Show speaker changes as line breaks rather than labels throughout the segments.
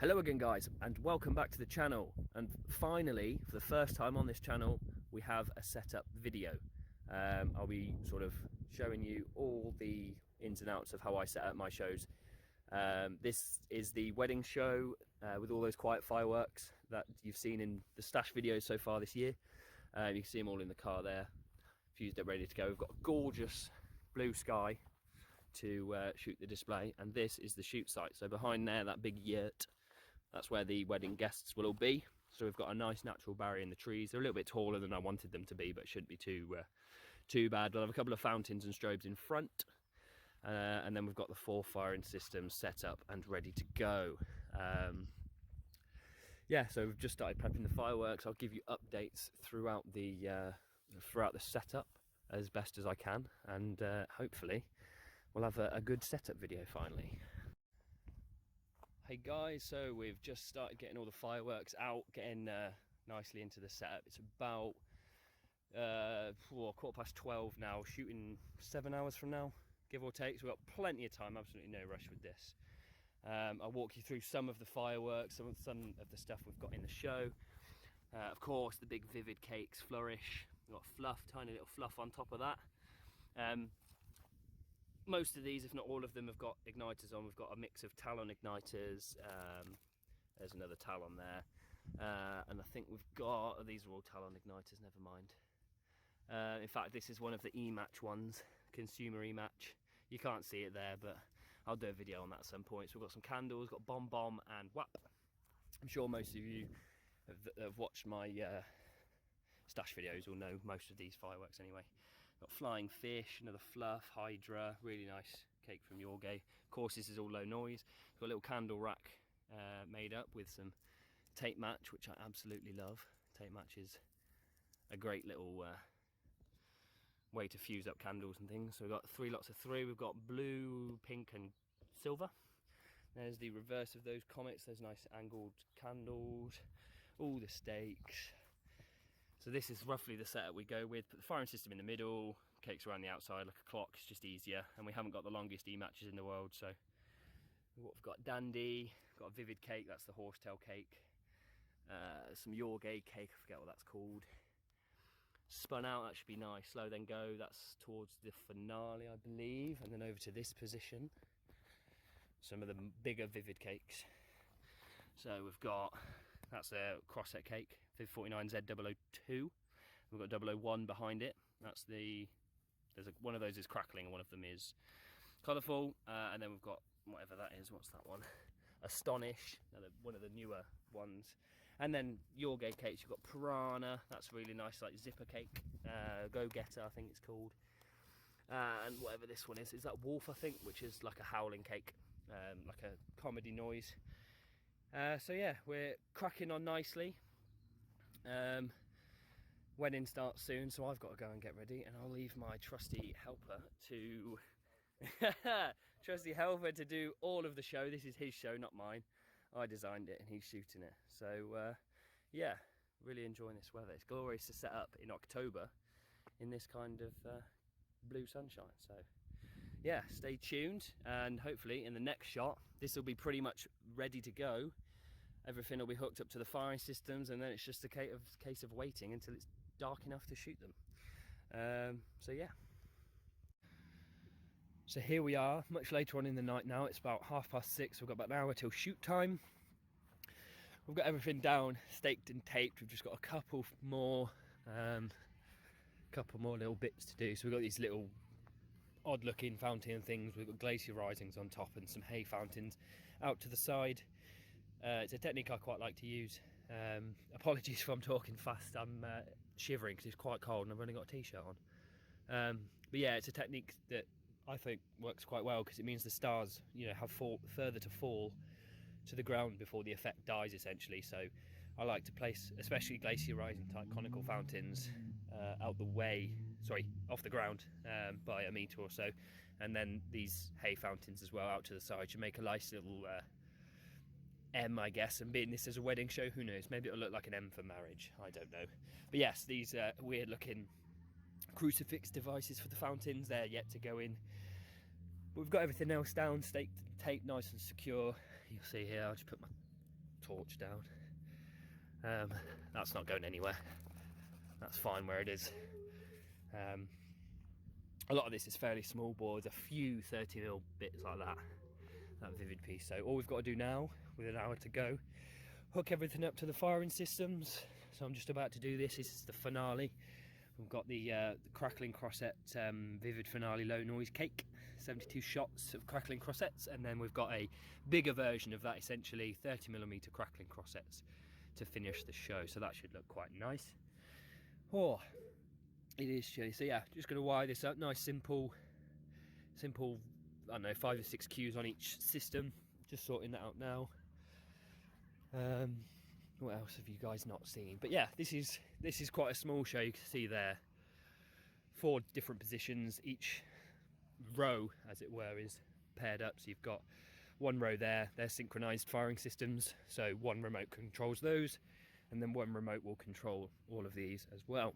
Hello again guys, and welcome back to the channel. And finally, for the first time on this channel, we have a setup video. I'll be sort of showing you all the ins and outs of how I set up my shows. This is the wedding show with all those quiet fireworks that you've seen in the stash videos so far this year. You can see them all in the car there, fused up, ready to go. We've got a gorgeous blue sky to shoot the display, and this is the shoot site. So behind there, that big yurt, that's where the wedding guests will all be. So we've got a nice natural barrier in the trees. They're a little bit taller than I wanted them to be, but it shouldn't be too bad. We'll have a couple of fountains and strobes in front, and then we've got the 4 firing systems set up and ready to go. Yeah, so we've just started prepping the fireworks. I'll give you updates throughout the setup as best as I can, and hopefully we'll have a good setup video finally. Hey guys, so we've just started getting all the fireworks out, getting nicely into the setup. It's about 12:15 now, shooting 7 hours from now, give or take. So we've got plenty of time, absolutely no rush with this. I'll walk you through some of the fireworks, some of the stuff we've got in the show. Of course, the big vivid cakes, Flourish. We've got Fluff, tiny little Fluff on top of that. Most of these, if not all of them, have got igniters on. We've got a mix of Talon igniters. There's another Talon there. And I think we've got, these are all Talon igniters, never mind. In fact, this is one of the E-Match ones, consumer E-Match. You can't see it there, but I'll do a video on that at some point. So we've got some candles, got Bom Bom and WAP. I'm sure most of you have watched my stash videos will know most of these fireworks anyway. Got flying fish, another Fluff, Hydra, really nice cake from Jorge. Of course, this is all low noise. Got a little candle rack made up with some tape match, which I absolutely love. Tape match is a great little way to fuse up candles and things. So we've got 3 lots of 3. We've got blue, pink and silver. There's the reverse of those comets. There's nice angled candles, all the stakes. So this is roughly the setup we go with. Put the firing system in the middle, cakes around the outside like a clock. It's just easier, and we haven't got the longest E-matches in the world. So we've got Dandy, got a vivid cake, that's the horsetail cake. Some Jorge cake, I forget what that's called. Spun Out, that should be nice. Slow Then Go, that's towards the finale, I believe. And then over to this position, some of the bigger vivid cakes. So we've got, that's a crossset cake, 49Z002. We've got 001 behind it. That's one of those is crackling and one of them is colourful. And then we've got whatever that is. What's that one? Astonish, one of the newer ones. And then Jorge cakes, you've got Piranha. That's really nice, like zipper cake. Go Getter, I think it's called. And whatever this one is that Wolf, I think, which is like a howling cake, like a comedy noise. So yeah, we're cracking on nicely. Wedding starts soon, so I've got to go and get ready, and I'll leave my trusty helper to do all of the show. This is his show, not mine. I designed it and he's shooting it. So yeah, really enjoying this weather. It's glorious to set up in October in this kind of blue sunshine. So yeah, stay tuned, and hopefully in the next shot this will be pretty much ready to go. Everything will be hooked up to the firing systems, and then it's just a case of waiting until it's dark enough to shoot them. So yeah. So here we are, much later on in the night now. It's about 6:30. We've got about an hour till shoot time. We've got everything down, staked and taped. We've just got a couple more little bits to do. So we've got these little odd-looking fountain things. We've got Glacier risings on top and some hay fountains out to the side. It's a technique I quite like to use. Apologies if I'm talking fast. I'm shivering because it's quite cold and I've only got a t-shirt on. But yeah, it's a technique that I think works quite well because it means the stars, you know, have further to fall to the ground before the effect dies, essentially. So I like to place, especially Glacier rising type conical fountains, off the ground by a metre or so, and then these hay fountains as well out to the side to make a nice little M, I guess. And being this as a wedding show, who knows, maybe it'll look like an M for marriage, I don't know. But yes, these weird looking crucifix devices for the fountains, they're yet to go in. But we've got everything else down, staked, taped nice and secure. You'll see here, I'll just put my torch down. That's not going anywhere. That's fine where it is. A lot of this is fairly small boards, a few 30mm bits like that vivid piece. So all we've got to do now, with an hour to go, hook everything up to the firing systems. So I'm just about to do this. This is the finale. We've got the crackling crossette vivid finale low noise cake, 72 shots of crackling crossettes, and then we've got a bigger version of that, essentially 30mm crackling crossettes to finish the show. So that should look quite nice. Oh, it is chilly. So yeah, just going to wire this up. Nice simple, I don't know, 5 or 6 cues on each system. Just sorting that out now. What else have you guys not seen? But yeah, this is quite a small show. You can see there 4 different positions. Each row, as it were, is paired up. So you've got one row there, they're synchronized firing systems, so one remote controls those, and then one remote will control all of these as well.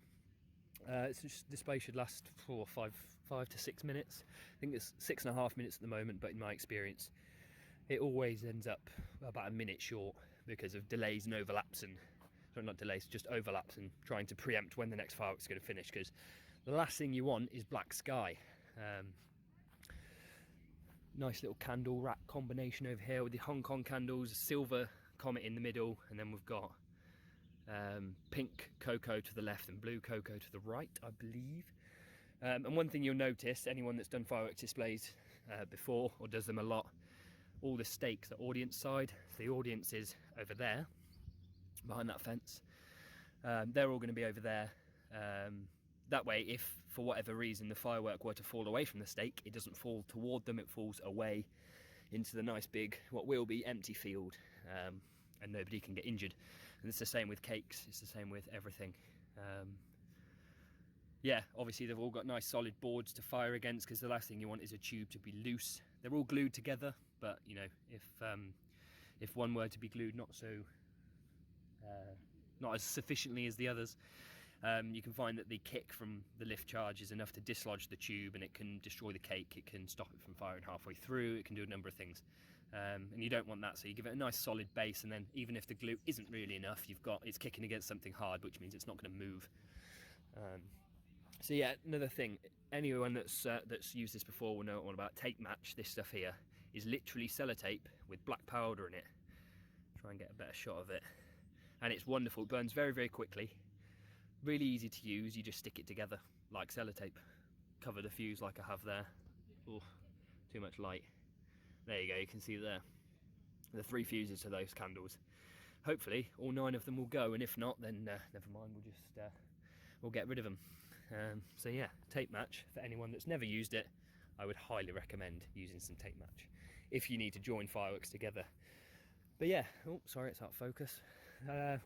This display should last for 5 to 6 minutes. I think it's 6.5 minutes at the moment, but in my experience it always ends up about a minute short because of delays and overlaps, and sorry, not delays, just overlaps, and trying to preempt when the next fireworks is going to finish, because the last thing you want is black sky. Nice little candle rack combination over here with the Hong Kong candles, silver comet in the middle, and then we've got pink cocoa to the left and blue cocoa to the right, I believe. And one thing you'll notice, anyone that's done fireworks displays before or does them a lot, all the stakes are audience side. So the audience is over there, behind that fence. They're all going to be over there. That way, if for whatever reason the firework were to fall away from the stake, it doesn't fall toward them, it falls away into the nice big, what will be empty field, and nobody can get injured. And it's the same with cakes, it's the same with everything. Yeah, obviously they've all got nice solid boards to fire against, because the last thing you want is a tube to be loose. They're all glued together, but you know, if one were to be glued not as sufficiently as the others, you can find that the kick from the lift charge is enough to dislodge the tube, and it can destroy the cake, it can stop it from firing halfway through, it can do a number of things. And you don't want that, so you give it a nice solid base, and then even if the glue isn't really enough, it's kicking against something hard, which means it's not going to move. So yeah, another thing, anyone that's used this before will know all about tape match. This stuff here is literally sellotape with black powder in it. Try and get a better shot of it. And it's wonderful, it burns very, very quickly. Really easy to use, you just stick it together like sellotape. Cover the fuse like I have there. Oh, too much light. There you go, you can see there. The 3 fuses to those candles. Hopefully all 9 of them will go, and if not, then never mind, we'll get rid of them. So yeah, tape match, for anyone that's never used it, I would highly recommend using some tape match if you need to join fireworks together. But yeah, oh sorry, it's out of focus.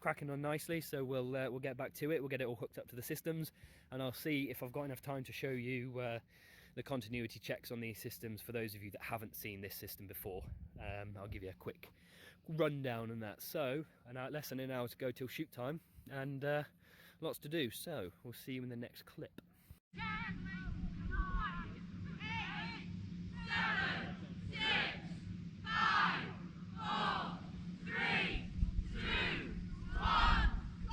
Cracking on nicely, so we'll get back to it. We'll get it all hooked up to the systems, and I'll see if I've got enough time to show you the continuity checks on these systems for those of you that haven't seen this system before. I'll give you a quick rundown on that. So less than an hour to go till shoot time, and lots to do, so we'll see you in the next clip.
10, 9, 8, 7, 6, 5, 4, 3, 2, 1, go!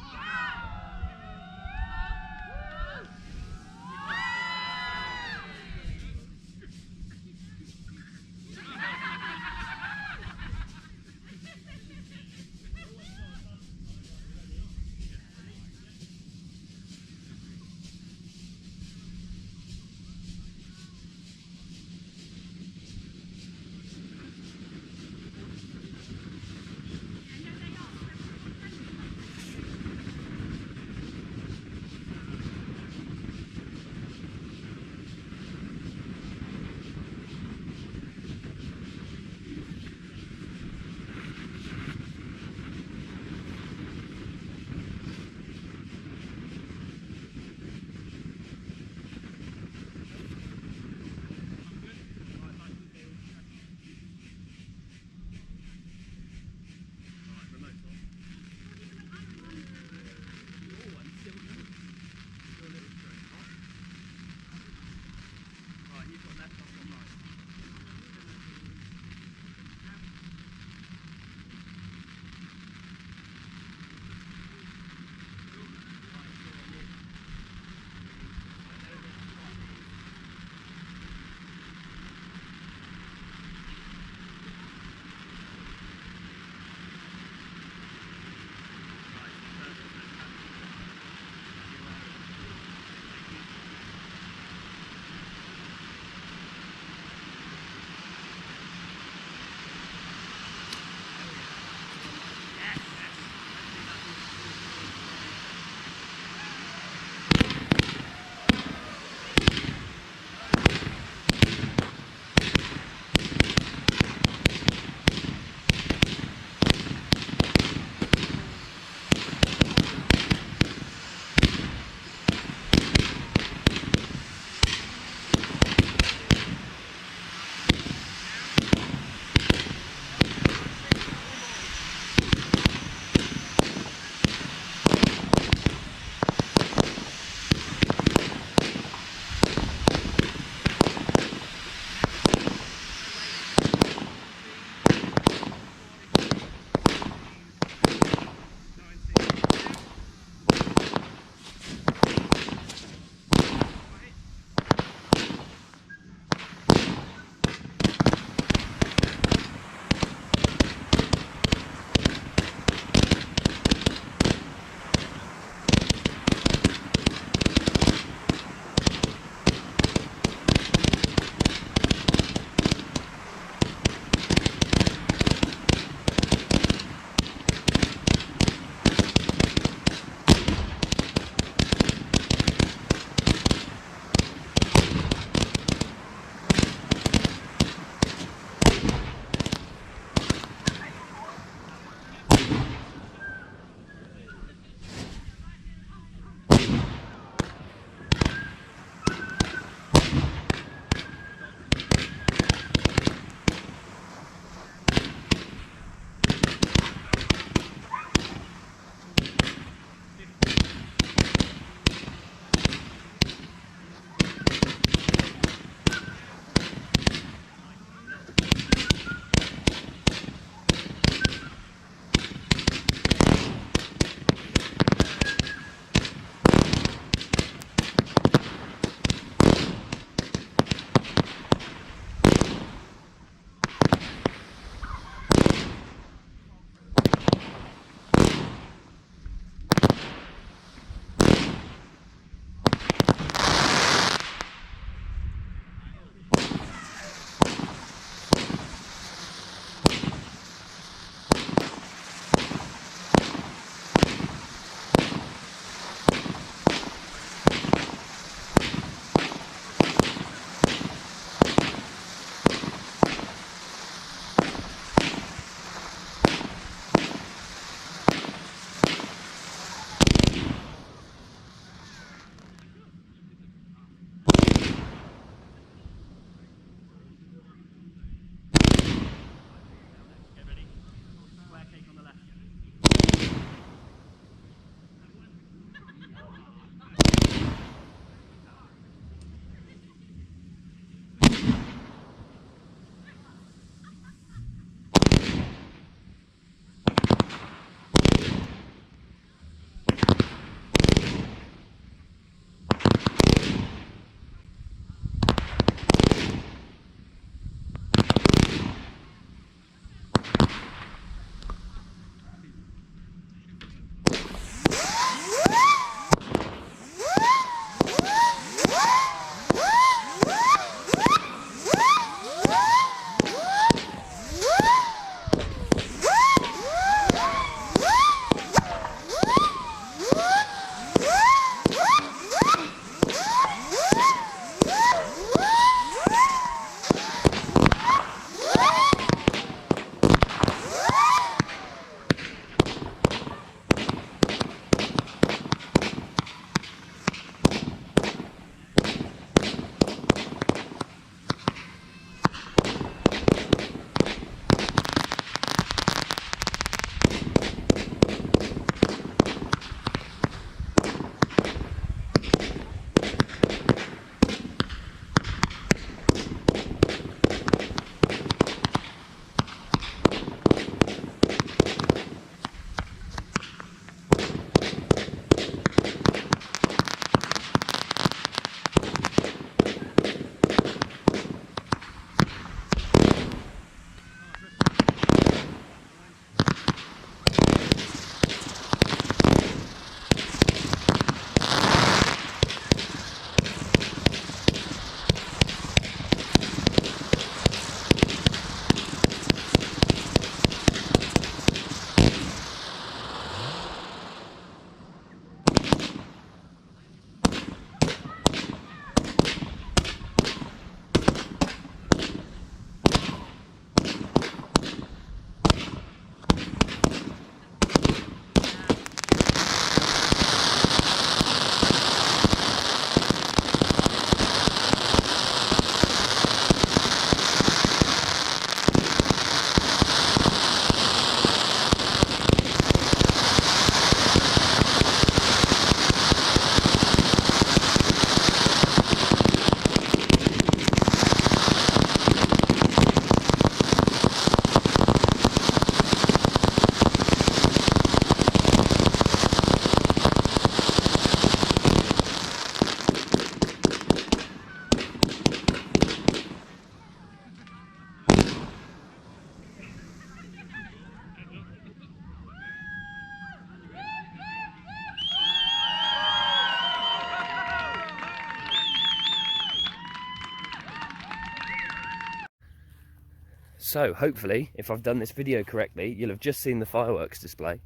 So hopefully, if I've done this video correctly, you'll have just seen the fireworks display.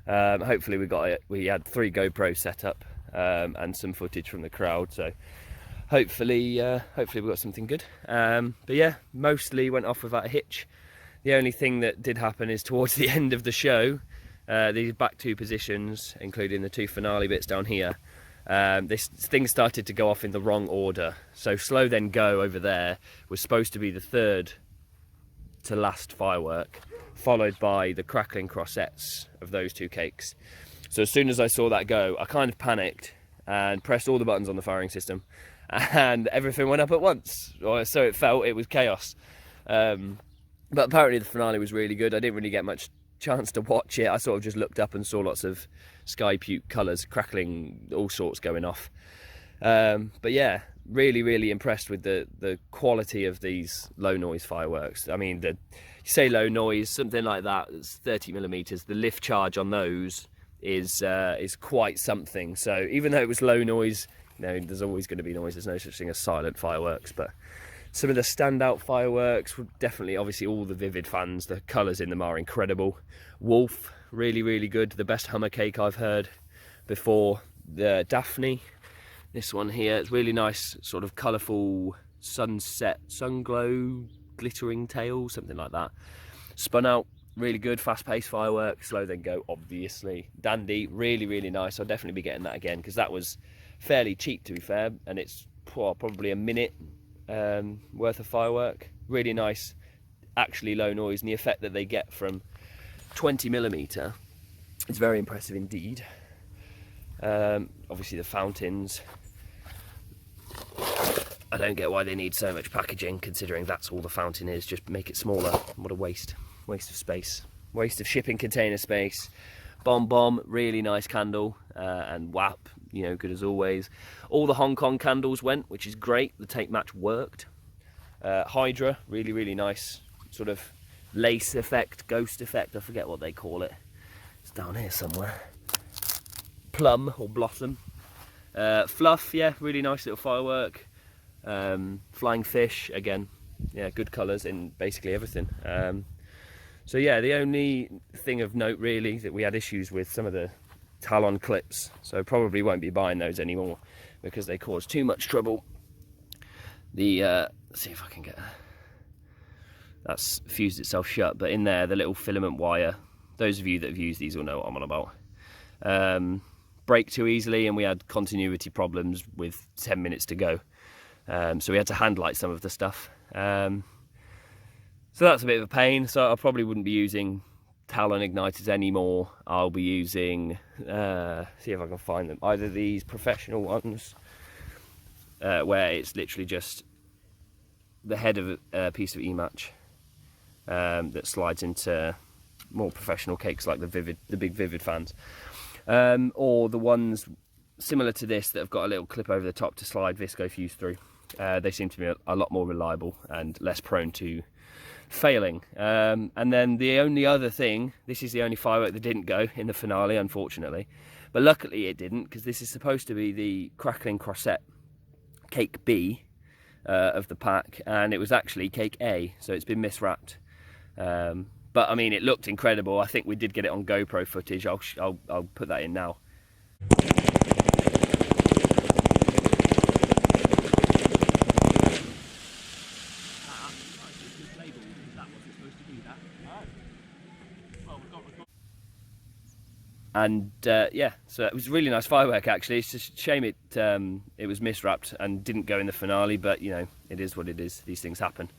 Hopefully we had 3 GoPros set up and some footage from the crowd, so hopefully we got something good. But yeah, mostly went off without a hitch. The only thing that did happen is towards the end of the show, these back 2 positions, including the 2 finale bits down here, things started to go off in the wrong order. So Slow Then Go over there was supposed to be the 3rd to last firework, followed by the crackling crossettes of those 2 cakes. So as soon as I saw that go, I kind of panicked and pressed all the buttons on the firing system, and everything went up at once, or so it felt. It was chaos. But apparently the finale was really good. I didn't really get much chance to watch it. I sort of just looked up and saw lots of sky puke colours, crackling, all sorts going off. But yeah, really impressed with the quality of these low noise fireworks. I mean, you say low noise, something like that, it's 30mm. The lift charge on those is quite something. So even though it was low noise, you know, there's always going to be noise. There's no such thing as silent fireworks, but some of the standout fireworks were definitely, obviously, all the Vivid fans. The colours in them are incredible. Wolf, really good. The best Hummer cake I've heard before. The Dafne, this one here, it's really nice, sort of colourful sunset, sunglow, glittering tail, something like that. Spun Out, really good, fast-paced fireworks. Slow Then Go, obviously. Dandy, really nice. I'll definitely be getting that again, because that was fairly cheap, to be fair, and it's probably a minute worth of firework. Really nice, actually low noise, and the effect that they get from 20mm is very impressive indeed. Obviously the fountains, I don't get why they need so much packaging, considering that's all the fountain is. Just make it smaller. What a waste of space, waste of shipping container space. Bom Bom, really nice candle, and WAP, you know, good as always. All the Hong Kong candles went, which is great. The tape match worked. Hydra, really nice, sort of lace effect, ghost effect, I forget what they call it. It's down here somewhere. Plum or blossom. Fluff, yeah, really nice little firework. Flying fish, again, yeah, good colours in basically everything. So yeah, the only thing of note really that we had issues with some of the Talon clips, so probably won't be buying those anymore because they cause too much trouble. Let's see if I can get, that's fused itself shut, but in there, the little filament wire, those of you that have used these will know what I'm on about. Break too easily, and we had continuity problems with 10 minutes to go. So we had to hand light some of the stuff. So that's a bit of a pain. So I probably wouldn't be using Talon igniters anymore. I'll be using, see if I can find them, either these professional ones, where it's literally just the head of a piece of E-match that slides into more professional cakes like the big Vivid fans, or the ones similar to this that have got a little clip over the top to slide Visco fuse through. They seem to be a lot more reliable and less prone to failing. And then the only other thing, this is the only firework that didn't go in the finale, unfortunately, but luckily it didn't, because this is supposed to be the crackling croissant cake B of the pack, and it was actually cake A, so it's been miswrapped. But I mean, it looked incredible. I think we did get it on GoPro footage. I'll put that in now. And yeah, so it was a really nice firework actually. It's just a shame it was miswrapped and didn't go in the finale, but you know, it is what it is. These things happen.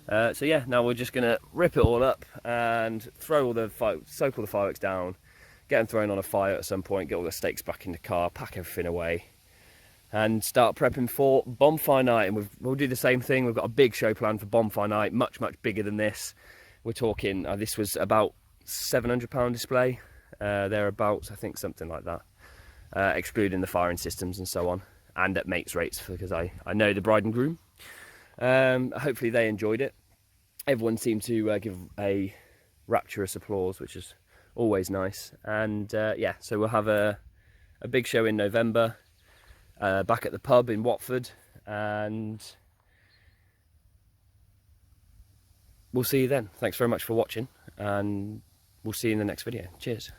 So yeah, now we're just gonna rip it all up and throw all the soak all the fireworks down, get them thrown on a fire at some point, get all the stakes back in the car, pack everything away, and start prepping for bonfire night. And we'll do the same thing. We've got a big show planned for bonfire night, much bigger than this. We're talking, this was about £700 display. Thereabouts, I think, something like that, excluding the firing systems and so on, and at mates rates, because I know the bride and groom. Hopefully they enjoyed it. Everyone seemed to give a rapturous applause, which is always nice. And yeah, so we'll have a big show in November, back at the pub in Watford, and we'll see you then. Thanks very much for watching, and we'll see you in the next video. Cheers.